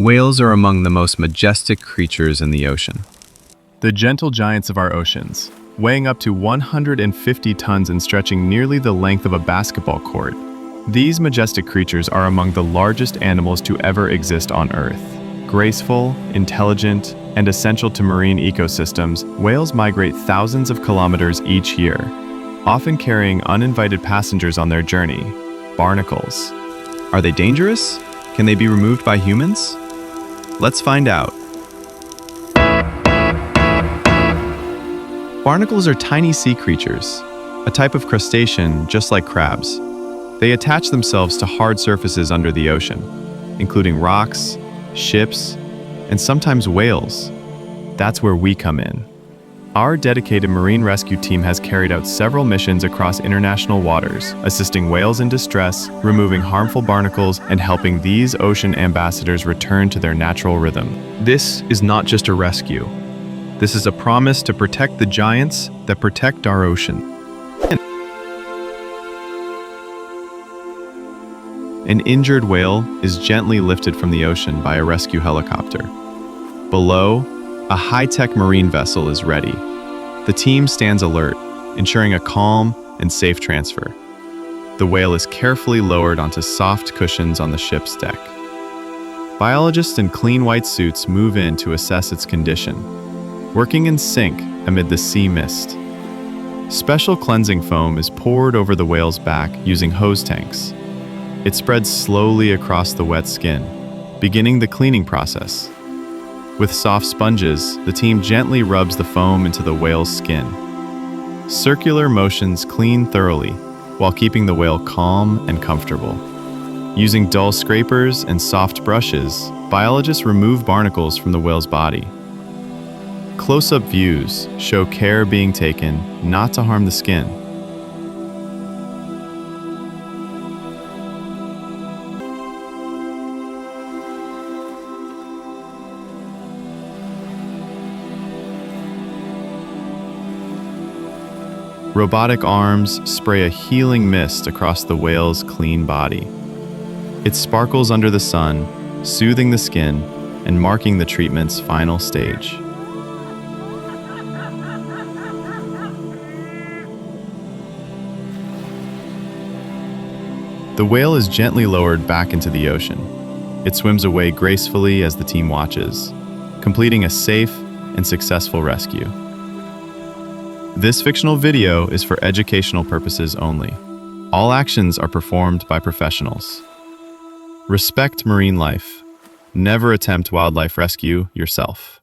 Whales are among the most majestic creatures in the ocean. The gentle giants of our oceans, weighing up to 150 tons and stretching nearly the length of a basketball court. These majestic creatures are among the largest animals to ever exist on Earth. Graceful, intelligent, and essential to marine ecosystems, whales migrate thousands of kilometers each year, often carrying uninvited passengers on their journey, barnacles. Are they dangerous? Can they be removed by humans? Let's find out. Barnacles are tiny sea creatures, a type of crustacean just like crabs. They attach themselves to hard surfaces under the ocean, including rocks, ships, and sometimes whales. That's where we come in. Our dedicated marine rescue team has carried out several missions across international waters, assisting whales in distress, removing harmful barnacles, and helping these ocean ambassadors return to their natural rhythm. This is not just a rescue. This is a promise to protect the giants that protect our ocean. An injured whale is gently lifted from the ocean by a rescue helicopter. Below, a high-tech marine vessel is ready. The team stands alert, ensuring a calm and safe transfer. The whale is carefully lowered onto soft cushions on the ship's deck. Biologists in clean white suits move in to assess its condition, working in sync amid the sea mist. Special cleansing foam is poured over the whale's back using hose tanks. It spreads slowly across the wet skin, beginning the cleaning process. With soft sponges, the team gently rubs the foam into the whale's skin. Circular motions clean thoroughly, while keeping the whale calm and comfortable. Using dull scrapers and soft brushes, biologists remove barnacles from the whale's body. Close-up views show care being taken not to harm the skin. Robotic arms spray a healing mist across the whale's clean body. It sparkles under the sun, soothing the skin and marking the treatment's final stage. The whale is gently lowered back into the ocean. It swims away gracefully as the team watches, completing a safe and successful rescue. This fictional video is for educational purposes only. All actions are performed by professionals. Respect marine life. Never attempt wildlife rescue yourself.